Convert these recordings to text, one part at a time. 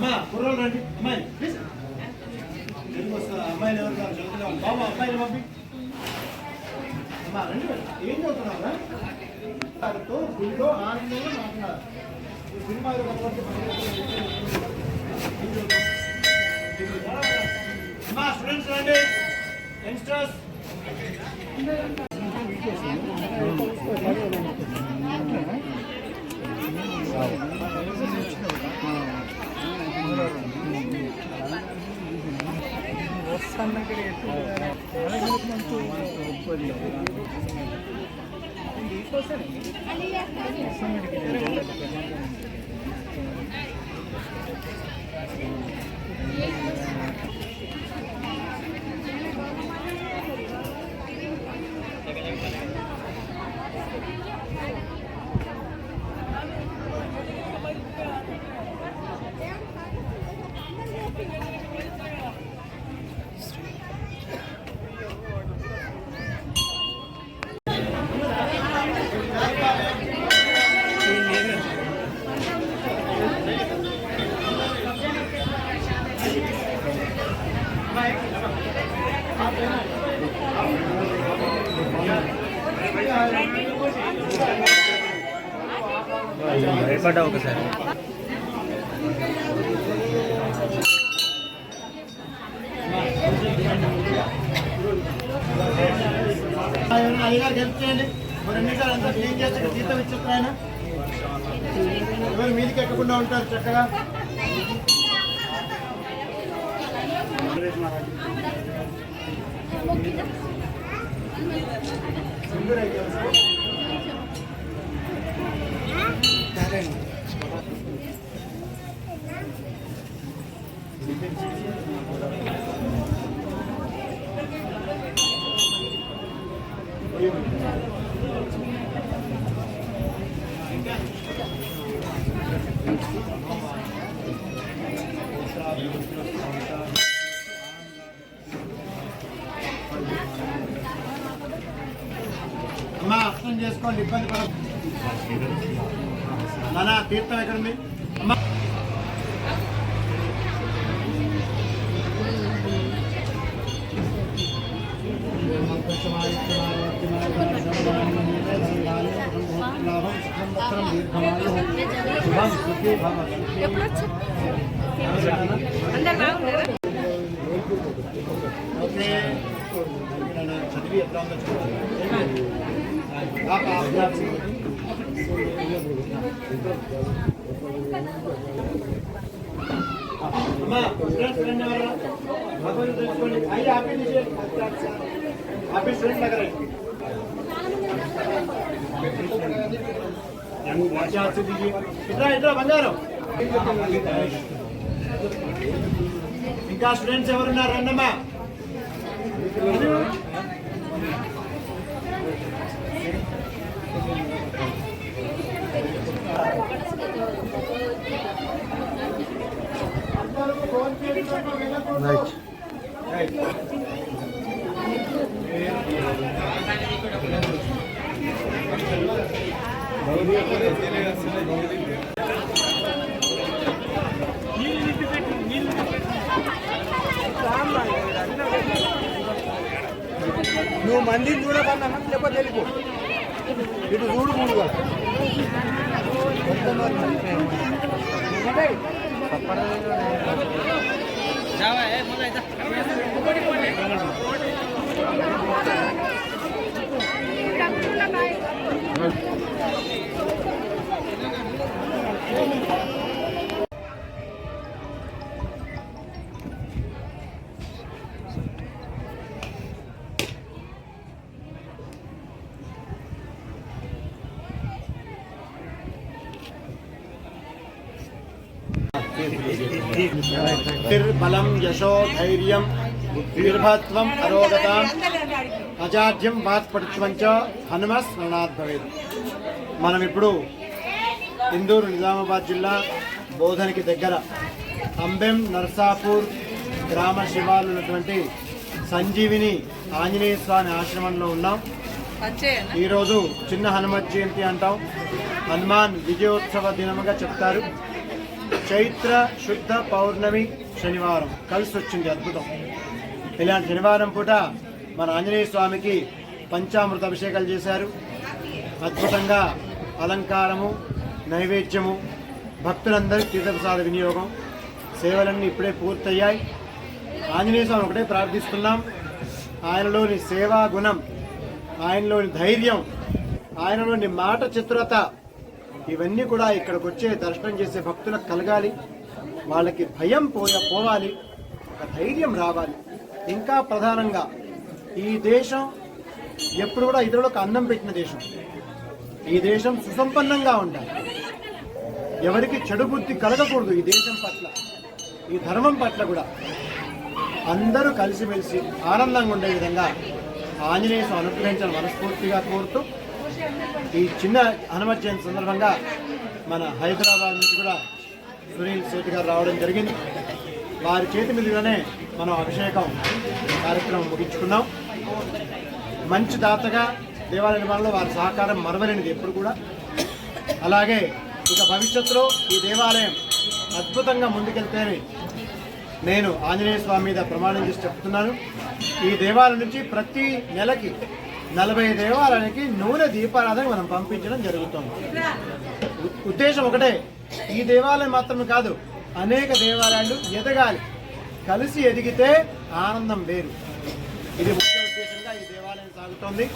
అమ్మా కుర్రోళ్ళు రండి. అమ్మాయి అమ్మాయిలు ఎవరు కాదు చదువుతున్నాం బాబు. అమ్మాయిలు పంపి. అమ్మా రండి. ఏం చదువుతున్నారా? గుడిలో ఆనందంగా మాట్లాడారు. సినిమా అమ్మా స్టూడెంట్స్ రండి. యంగ్స్టర్స్ భయపడ్డా ఒకసారి. అయ్యగారు హెల్ప్ చేయండి. మరి ఎన్నిసార్లు అంతా క్లీన్ చేస్తే జీతం ఇచ్చేస్తారు ఆయన. ఎవరు మీదికి ఎక్కకుండా ఉంటారు చక్కగా. అమ్మా అర్థం చేసుకోండి, ఇబ్బంది పడ. నానా తీర్థం ఎక్కడుంది? అమ్మా ఓకే చదివి ఎట్లా ఉందో చూడండి. అమ్మా ఫ్రెండ్ ఎవరా భగవంతుడు తెలుసుకోండి. అయ్యి ఆఫీస్ ఫ్రెండ్ దగ్గర ఇట్లా ఇట్లా బంగారం. ఇంకా స్టూడెంట్స్ ఎవరున్నారు? రండమ్మా. నువ్వు మందిని చూడకన్నా లేకపోతే వెళ్ళిపో. ఇటు చూడు మూడుగా బలం యశో ధైర్యం వీర్భత్వం అరోగతాం అజాడ్యం వాత్పటుత్వం చ హనుమస్మరణాత్ భవేత్. మనం ఇప్పుడు ఇందూరు నిజామాబాద్ జిల్లా బోధనకి దగ్గర అంబెం నర్సాపూర్ గ్రామ శివాలు ఉన్నటువంటి సంజీవిని ఆంజనేయ స్వామి ఆశ్రమంలో ఉన్నాం. ఈరోజు చిన్న హనుమత్ జయంతి అంటాం. హనుమాన్ విజయోత్సవ దినముగా చెప్తారు. చైత్ర శుద్ధ పౌర్ణమి శనివారం కలిసి వచ్చింది, అద్భుతం. ఇలాంటి శనివారం పూట మన ఆంజనేయ స్వామికి పంచామృత అభిషేకాలు చేశారు. అద్భుతంగా అలంకారము, నైవేద్యము, భక్తులందరికీ తీర్థప్రసాద వినియోగం, సేవలన్నీ ఇప్పుడే పూర్తయ్యాయి. ఆంజనేయ స్వామి ఒకటే ప్రార్థిస్తున్నాం, ఆయనలోని సేవా గుణం, ఆయనలోని ధైర్యం, ఆయనలోని మాట చతురత, ఇవన్నీ కూడా ఇక్కడికి వచ్చే దర్శనం చేసే భక్తులకు కలగాలి. వాళ్ళకి భయం పోవాలి, ఒక ధైర్యం రావాలి. ఇంకా ప్రధానంగా ఈ దేశం ఎప్పుడు కూడా ఇతరులకు అన్నం పెట్టిన దేశం. ఈ దేశం సుసంపన్నంగా ఉండాలి, ఎవరికి చెడు బుద్ధి కలగకూడదు. ఈ దేశం పట్ల, ఈ ధర్మం పట్ల కూడా అందరూ కలిసిమెలిసి ఆనందంగా ఉండే విధంగా ఆంజనేయ స్వామి అనుగ్రహించాలని మనస్ఫూర్తిగా కోరుతూ, ఈ చిన్న హనుమత్ జయంతి సందర్భంగా మన హైదరాబాద్ నుంచి కూడా సునీల్ శెట్టి గారు రావడం జరిగింది. వారి చేతి మీదుగానే మనం అభిషేకం కార్యక్రమం ముగించుకున్నాం. మంచి దాతగా దేవాలయ నిర్మాణంలో వారి సహకారం మరవలేనిది ఎప్పుడు కూడా. అలాగే ఇక భవిష్యత్తులో ఈ దేవాలయం అద్భుతంగా ముందుకెళ్తేనే నేను ఆంజనేయ స్వామి మీద ప్రమాణం చేసి చెప్తున్నాను. ఈ దేవాలయం నుంచి ప్రతి నెలకి 40 దేవాలయానికి నూనె దీపారాధన మనం పంపించడం జరుగుతుంది. ఉద్దేశం ఒకటే, ఈ దేవాలయం మాత్రమే కాదు, అనేక దేవాలయాలు ఎదగాలి. కలిసి ఎదిగితే ఆనందం వేరు. ఇది ముఖ్య ఉద్దేశంగా ఈ దేవాలయం సాగుతోంది.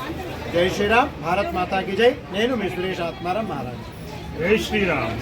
జై శ్రీరామ్, భారత్ మాతాకి జై. నేను మీ సురేష్ ఆత్మారాం మహారాజ్. జై శ్రీరామ్.